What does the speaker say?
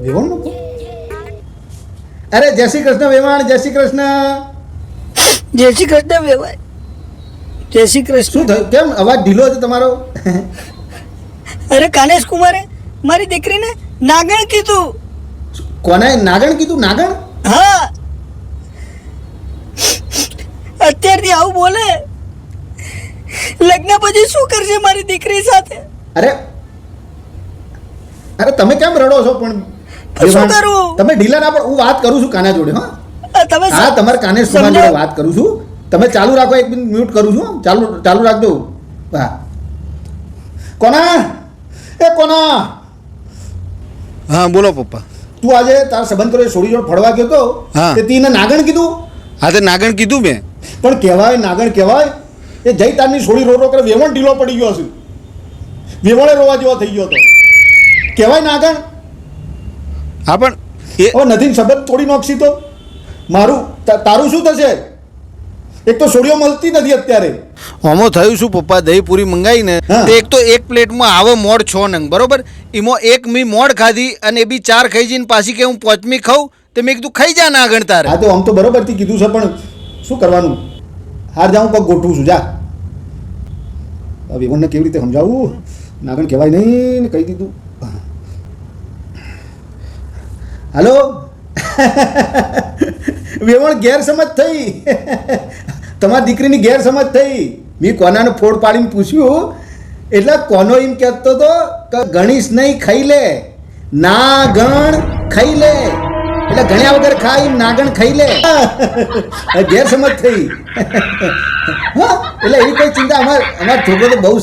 વેવાણનું? અરે જય શ્રી કૃષ્ણ વેવાણ, જય શ્રી કૃષ્ણ. જય શ્રી કૃષ્ણ વેવાય. જય શ્રી કૃષ્ણ. શું થયું? કેમ અવાજ ઢીલો છે તમારો? અરે કાનેશ કુમારે મારી દીકરીને નાગણ કીધું. કોને નાગણ કીધું? નાગણ? હા, અત્યારથી આવું બોલે, લગ્ન પછી શું કરશે મારી દીકરી સાથે? અરે અરે તમે કેમ રડો છો? પણ શું કરું? તમે ઢીલા ના પણ હું વાત કરું છું કાના જોડે. તમે હા, તમારે કાનેશ કુમાર જોડે વાત કરું છું. તમે ચાલુ રાખો, એક મિનિટ મ્યુટ કરું છું. ચાલુ રાખજો. હા, કોના? એ કોના? હા બોલો પપ્પા. તું આજે તારા સંબંધ કર્યો છોડી જોડે ફળવા ગયો તો, હા. તે તીને નાગણ કીધું? હા તે નાગણ કીધું મેં. પણ કહેવાય નાગણ કહેવાય? એ જઈ તારની છોડી રો કરે વેવણ ઢીલો પડી ગયો હશે. વેવણે રોવા જેવો થઈ ગયો હતો. કહેવાય નાગણ? હા પણ એ હવે નથી સંબંધ તોડી નાખશી તો મારું તારું શું થશે? એક તો છોડીઓ મળતી નથી અત્યારે. હોમો થયું શું પપ્પા, દહીં પૂરી મંગાવીને હા. તે એક તો એક પ્લેટમાં આવે મોડ 6 નંગ બરોબર, એમાં એક મી મોડ ખાધી અને એ બી 4 ખાઈ જઈને પાછી કે હું 5મી ખાઉં, તો મેં કીધું ખાઈ જા નાગણ તારે. હા તો આમ તો બરોબરથી કીધું છે, પણ શું કરવાનું? હાર જાઉં પગ ગોઠવું છું. જા વેવણને કેવી રીતે સમજાવું? નાગણ કહેવાય નહીં ને કહી દીધું. હાલો વેવણ ગેરસમજ થઈ. તમારી દીકરીની ગેરસમજ થઈ. મેં કોનાને ફોડ પાડીને પૂછ્યું એટલે કોનો એમ કહેતો હતો કે ગણીશ નહીં ખાઈ લે, નાગણ ખાઈ લે. એટલે ગણ્યા વગર ખાઈ નાગણ ખાઈ લે. ગેરસમજ થઈ. હા, એટલે એવી કોઈ ચિંતા અમાર છોકરો તો બહુ